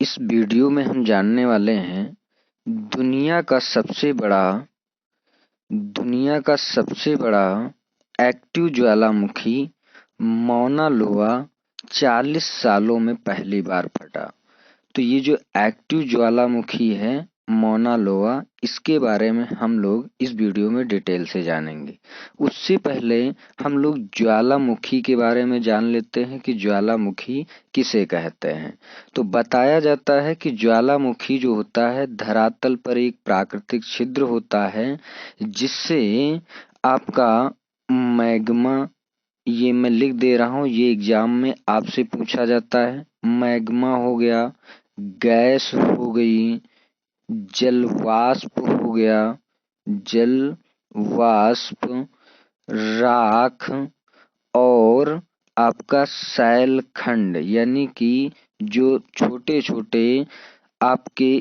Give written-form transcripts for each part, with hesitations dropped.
इस वीडियो में हम जानने वाले हैं दुनिया का सबसे बड़ा एक्टिव ज्वालामुखी मौना लोआ 40 सालों में पहली बार फटा। तो ये जो एक्टिव ज्वालामुखी है मौना लोआ, इसके बारे में हम लोग इस वीडियो में डिटेल से जानेंगे। उससे पहले हम लोग ज्वालामुखी के बारे में जान लेते हैं कि ज्वालामुखी किसे कहते हैं। तो बताया जाता है कि ज्वालामुखी जो होता है धरातल पर एक प्राकृतिक छिद्र होता है जिससे आपका मैग्मा, ये मैं लिख दे रहा हूँ, ये एग्जाम में आपसे पूछा जाता है। मैग्मा हो गया, गैस हो गई, जलवाष्प हो गया, जलवाष्प, राख और आपका शैलखंड, यानी कि जो छोटे छोटे आपके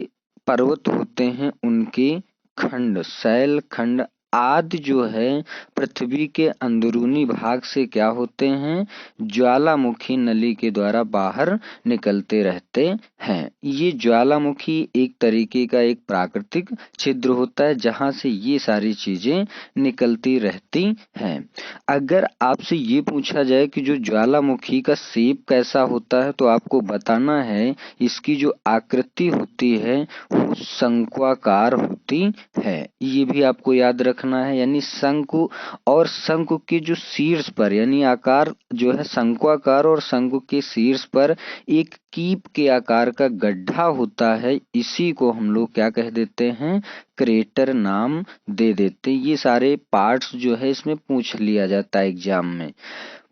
पर्वत होते हैं उनके खंड, शैलखंड आदि जो है पृथ्वी के अंदरूनी भाग से क्या होते हैं, ज्वालामुखी नली के द्वारा बाहर निकलते रहते हैं। ये ज्वालामुखी एक तरीके का एक प्राकृतिक छिद्र होता है जहां से ये सारी चीजें निकलती रहती हैं। अगर आपसे ये पूछा जाए कि जो ज्वालामुखी का शेप कैसा होता है तो आपको बताना है इसकी जो आकृति होती है वो शंक्वाकार होती है। ये भी आपको याद रखना है, यानी शंकु और शंकु के जो शीर्ष पर, यानी आकार जो है शंक्वाकार और शंकु के शीर्ष पर एक कीप के आकार का गड्ढा होता है, इसी को हम लोग क्या कह देते हैं, क्रेटर नाम दे देते। ये सारे पार्ट्स जो है इसमें पूछ लिया जाता है एग्जाम में।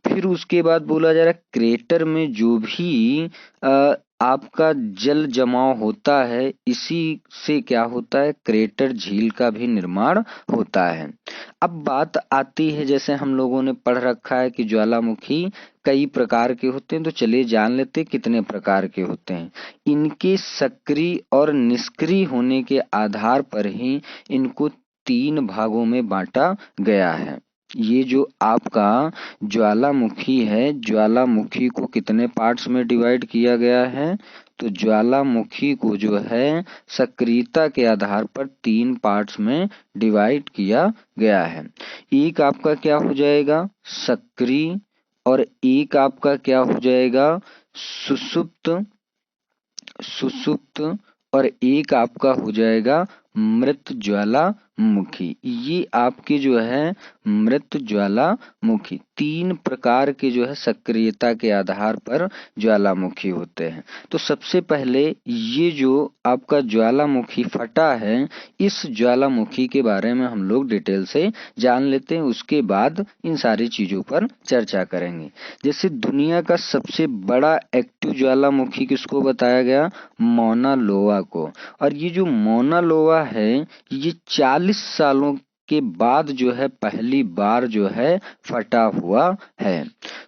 फिर उसके बाद बोला जा रहा है क्रेटर में जो भी आपका जल जमाव होता है इसी से क्या होता है, क्रेटर झील का भी निर्माण होता है। अब बात आती है, जैसे हम लोगों ने पढ़ रखा है कि ज्वालामुखी कई प्रकार के होते हैं, तो चलिए जान लेते हैं कितने प्रकार के होते हैं। इनके सक्रिय और निष्क्रिय होने के आधार पर ही इनको 3 भागों में बांटा गया है। ये जो आपका ज्वालामुखी है, ज्वालामुखी को कितने पार्ट्स में डिवाइड किया गया है, तो ज्वालामुखी को जो है सक्रियता के आधार पर 3 पार्ट्स में डिवाइड किया गया है। एक आपका क्या हो जाएगा, सक्रिय, और एक आपका क्या हो जाएगा, सुषुप्त, और एक आपका हो जाएगा मृत ज्वालामुखी। ये आपके जो है मृत ज्वालामुखी 3 प्रकार के जो है सक्रियता के आधार पर ज्वालामुखी होते हैं। तो सबसे पहले ये जो आपका ज्वालामुखी फटा है, इस ज्वालामुखी के बारे में हम लोग डिटेल से जान लेते हैं, उसके बाद इन सारी चीजों पर चर्चा करेंगे। जैसे दुनिया का सबसे बड़ा एक्टिव ज्वालामुखी किसको बताया गया, मौना लोआ को। और ये जो मौना लोआ है ये 40 सालों के बाद जो है पहली बार जो है फटा हुआ है।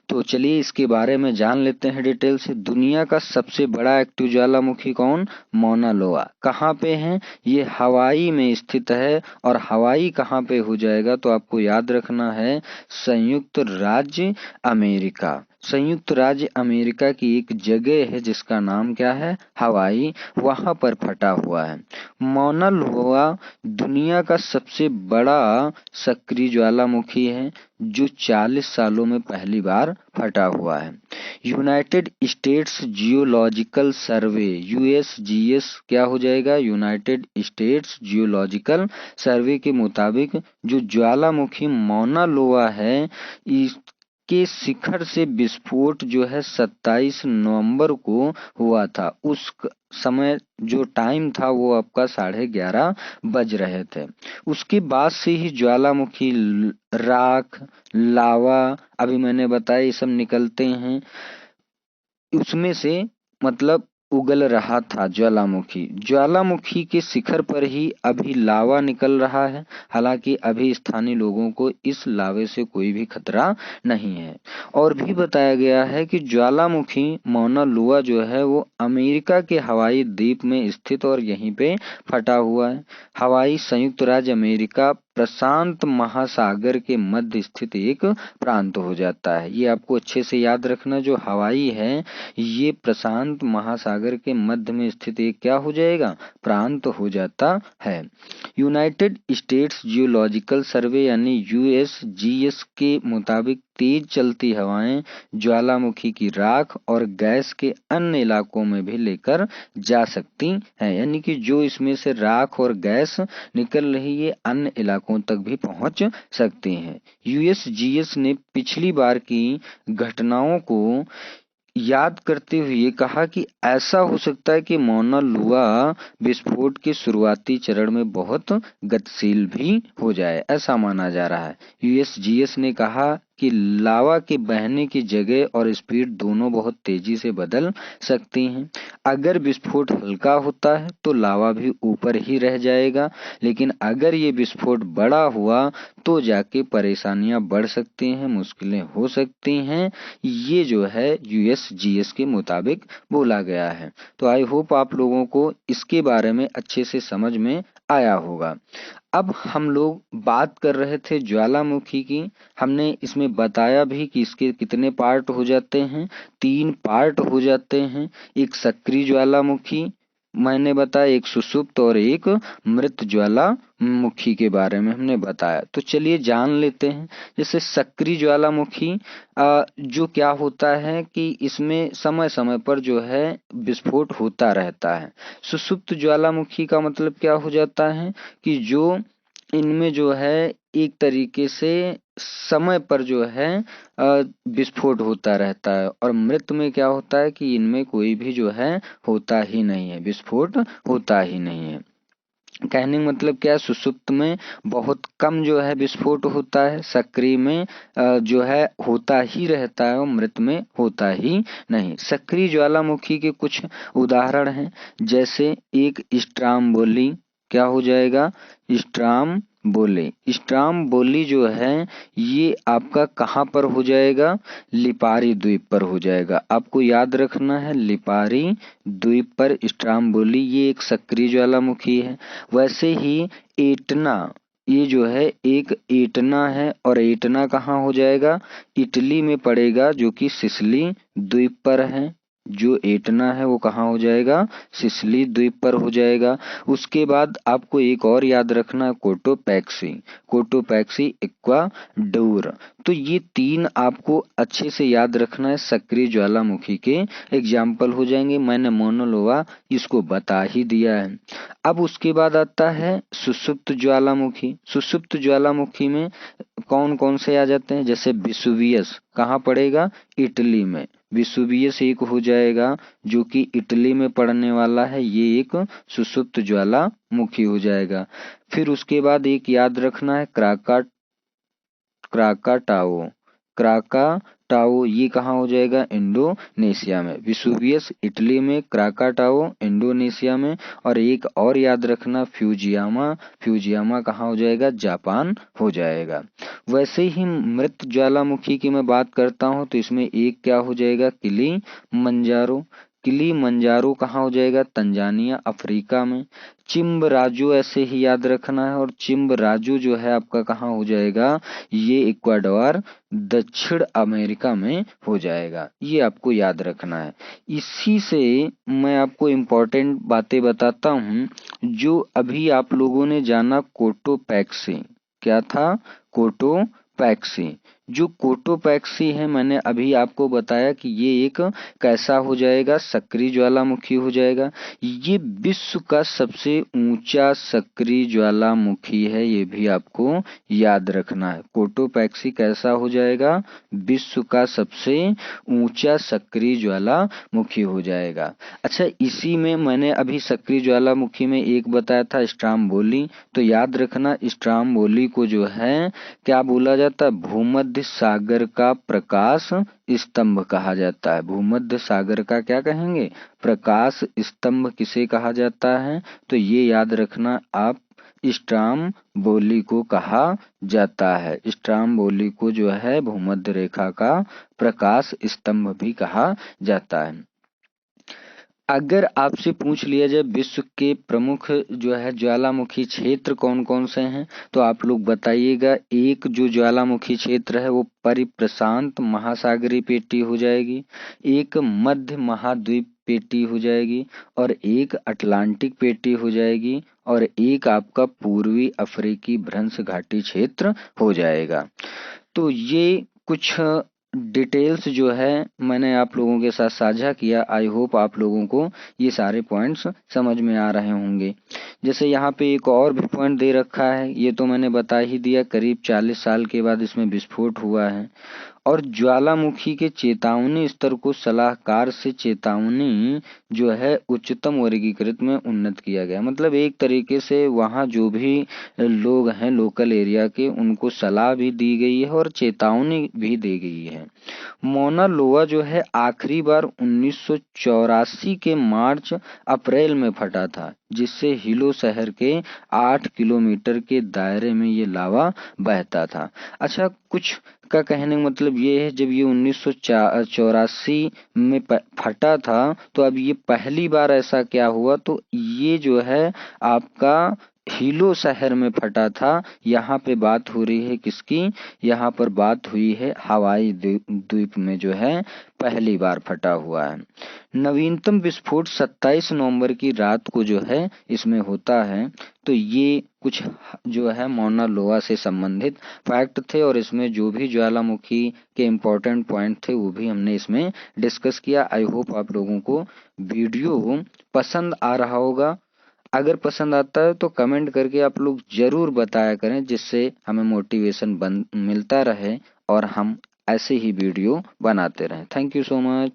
तो चलिए इसके बारे में जान लेते हैं डिटेल से। दुनिया का सबसे बड़ा एक्टिव ज्वालामुखी कौन, मौना लोआ। कहाँ पे है, ये हवाई में स्थित है। और हवाई कहाँ पे हो जाएगा, तो आपको याद रखना है संयुक्त राज्य अमेरिका। संयुक्त राज्य अमेरिका की एक जगह है जिसका नाम क्या है, हवाई, वहां पर फटा हुआ है। मौना लोआ दुनिया का सबसे बड़ा सक्रिय ज्वालामुखी है जो 40 सालों में पहली बार फटा हुआ है। यूनाइटेड स्टेट्स जियोलॉजिकल सर्वे, यूएसजीएस क्या हो जाएगा, यूनाइटेड स्टेट्स जियोलॉजिकल सर्वे के मुताबिक जो ज्वालामुखी मौना लोआ है के शिखर से विस्फोट जो है 27 नवंबर को हुआ था। उस समय जो टाइम था वो आपका 11:30 बज रहे थे। उसके बाद से ही ज्वालामुखी राख, लावा, अभी मैंने बताया ये सब निकलते हैं, उसमें से मतलब उगल रहा था ज्वालामुखी। ज्वालामुखी के शिखर पर ही अभी लावा निकल रहा है। हालांकि अभी स्थानीय लोगों को इस लावे से कोई भी खतरा नहीं है। और भी बताया गया है कि ज्वालामुखी मौना लोआ जो है वो अमेरिका के हवाई द्वीप में स्थित और यहीं पे फटा हुआ है। हवाई संयुक्त राज्य अमेरिका प्रशांत महासागर के मध्य स्थित एक प्रांत हो जाता है। ये आपको अच्छे से याद रखना, जो हवाई है ये प्रशांत महासागर के मध्य में स्थित एक क्या हो जाएगा, प्रांत हो जाता है। यूनाइटेड स्टेट्स जियोलॉजिकल सर्वे यानी यूएसजीएस के मुताबिक तेज चलती हवाएं ज्वालामुखी की राख और गैस के अन्य इलाकों में भी लेकर जा सकती हैं, यानी कि जो इसमें से राख और गैस निकल रही है अन्य इलाकों तक भी पहुंच सकती हैं। यूएसजीएस ने पिछली बार की घटनाओं को याद करते हुए कहा कि ऐसा हो सकता है कि मौना लुआ विस्फोट के शुरुआती चरण में बहुत गतिशील भी हो जाए, ऐसा माना जा रहा है। यूएसजीएस ने कहा कि लावा के बहने की जगह और स्पीड दोनों बहुत तेजी से बदल सकती हैं। अगर विस्फोट हल्का होता है तो लावा भी ऊपर ही रह जाएगा, लेकिन अगर ये विस्फोट बड़ा हुआ तो जाके परेशानियां बढ़ सकती हैं, मुश्किलें हो सकती हैं। ये जो है यूएसजीएस के मुताबिक बोला गया है। तो आई होप आप लोगों को इसके बारे में अच्छे से समझ में आया होगा। अब हम लोग बात कर रहे थे ज्वालामुखी की। हमने इसमें बताया भी कि इसके कितने पार्ट हो जाते हैं, 3 पार्ट हो जाते हैं। एक सक्रिय ज्वालामुखी मैंने बताया, एक सुषुप्त और एक मृत ज्वालामुखी के बारे में हमने बताया। तो चलिए जान लेते हैं। जैसे सक्रिय ज्वालामुखी जो क्या होता है कि इसमें समय समय पर जो है विस्फोट होता रहता है। सुषुप्त ज्वालामुखी का मतलब क्या हो जाता है कि जो इनमें जो है एक तरीके से समय पर जो है विस्फोट होता रहता है, और मृत में क्या होता है कि इनमें कोई भी जो है होता ही नहीं है, विस्फोट होता ही नहीं है। कहने का मतलब क्या है, सुषुप्त में बहुत कम जो है विस्फोट होता है, सक्रिय में जो है होता ही रहता है और मृत में होता ही नहीं। सक्रिय ज्वालामुखी के कुछ उदाहरण हैं, जैसे एक स्ट्राम्बोली, क्या हो जाएगा, स्ट्राम्बोली। स्ट्राम्बोली जो है ये आपका कहाँ पर हो जाएगा, लिपारी द्वीप पर हो जाएगा। आपको याद रखना है, लिपारी द्वीप पर स्ट्राम्बोली ये एक सक्रिय ज्वालामुखी है। वैसे ही एटना, ये जो है एक एटना है, और एटना कहाँ हो जाएगा, इटली में पड़ेगा, जो कि सिसिली द्वीप पर है। जो एटना है वो कहाँ हो जाएगा, सिसिली द्वीप पर हो जाएगा। उसके बाद आपको एक और याद रखना है, कोटोपैक्सी। Cotopaxi Ecuador. तो ये 3 आपको अच्छे से याद रखना है, सक्रिय ज्वालामुखी के एग्जाम्पल हो जाएंगे। मैंने मौना लोआ इसको बता ही दिया है। अब उसके बाद आता है सुषुप्त ज्वालामुखी। सुषुप्त ज्वालामुखी में कौन कौन से आ जाते हैं, जैसे विसुवियस कहाँ पड़ेगा, इटली में। विसुवियस एक हो जाएगा जो कि इटली में पड़ने वाला है, ये एक सुषुप्त ज्वालामुखी हो जाएगा। फिर उसके बाद एक याद रखना है, क्राकाटाओ। क्राकाटाओ ये कहाँ हो जाएगा, इंडोनेशिया में। विसुवियस इटली में, क्राकाटाओ इंडोनेशिया में। और एक और याद रखना, फ्यूजियामा। फ्यूजियामा कहाँ हो जाएगा, जापान हो जाएगा। वैसे ही मृत ज्वालामुखी की मैं बात करता हूँ तो इसमें एक क्या हो जाएगा, किलीमंजारो। किलीमंजारो कहाँ हो जाएगा, तंजानिया अफ्रीका में। चिम्बराजो ऐसे ही याद रखना है, और चिम्बराजो जो है आपका कहाँ हो जाएगा, ये इक्वाडोर दक्षिण अमेरिका में हो जाएगा। ये आपको याद रखना है। इसी से मैं आपको इम्पोर्टेंट बातें बताता हूँ। जो अभी आप लोगों ने जाना कोटोपैक्सी, क्या था, कोटोपैक्सी। जो कोटोपैक्सी है मैंने अभी आपको बताया कि ये एक कैसा हो जाएगा, सक्रिय ज्वालामुखी हो जाएगा। ये विश्व का सबसे ऊंचा सक्रिय ज्वालामुखी है, ये भी आपको याद रखना है। कोटोपैक्सी कैसा हो जाएगा, विश्व का सबसे ऊंचा सक्रिय ज्वालामुखी हो जाएगा। अच्छा, इसी में मैंने अभी सक्रिय ज्वालामुखी में एक बताया था, स्ट्राम्बोली। तो याद रखना, स्ट्राम्बोली को जो है क्या बोला जाता है, भूमध्य सागर का प्रकाश स्तंभ कहा जाता है। भूमध्य सागर का क्या कहेंगे, प्रकाश स्तंभ किसे कहा जाता है, तो ये याद रखना आप, स्ट्राम्बोली को कहा जाता है। स्ट्राम्बोली को जो है भूमध्य रेखा का प्रकाश स्तंभ भी कहा जाता है। अगर आपसे पूछ लिया जाए विश्व के प्रमुख जो है ज्वालामुखी क्षेत्र कौन कौन से हैं, तो आप लोग बताइएगा। एक जो ज्वालामुखी क्षेत्र है वो परिप्रशांत महासागरीय पेटी हो जाएगी, एक मध्य महाद्वीप पेटी हो जाएगी, और एक अटलांटिक पेटी हो जाएगी, और एक आपका पूर्वी अफ्रीकी भ्रंश घाटी क्षेत्र हो जाएगा। तो ये कुछ डिटेल्स जो है मैंने आप लोगों के साथ साझा किया। आई होप आप लोगों को ये सारे पॉइंट्स समझ में आ रहे होंगे। जैसे यहाँ पे एक और भी पॉइंट दे रखा है, ये तो मैंने बता ही दिया, करीब 40 साल के बाद इसमें विस्फोट हुआ है। और ज्वालामुखी के चेतावनी स्तर को सलाहकार से चेतावनी जो है उच्चतम वर्गीकृत में उन्नत किया गया। मतलब एक तरीके से वहाँ जो भी लोग हैं लोकल एरिया के, उनको सलाह भी दी गई है और चेतावनी भी दी गई है। मौना लोआ जो है आखिरी बार 1984 के मार्च अप्रैल में फटा था, जिससे हिलो शहर के 8 किलोमीटर के दायरे में ये लावा बहता था। अच्छा, कुछ का कहने का मतलब ये है, जब ये 1984 में फटा था, तो अब ये पहली बार ऐसा क्या हुआ, तो ये जो है आपका हिलो शहर में फटा था। यहाँ पे बात हो रही है किसकी, यहाँ पर बात हुई है हवाई द्वीप में जो है पहली बार फटा हुआ है। नवीनतम विस्फोट 27 नवंबर की रात को जो है इसमें होता है। तो ये कुछ जो है मौना लोआ से संबंधित फैक्ट थे, और इसमें जो भी ज्वालामुखी के इम्पोर्टेंट पॉइंट थे वो भी हमने इसमें डिस्कस किया। आई होप आप लोगों को वीडियो पसंद आ रहा होगा। अगर पसंद आता है तो कमेंट करके आप लोग जरूर बताया करें, जिससे हमें मोटिवेशन मिलता रहे और हम ऐसे ही वीडियो बनाते रहें। Thank you so much.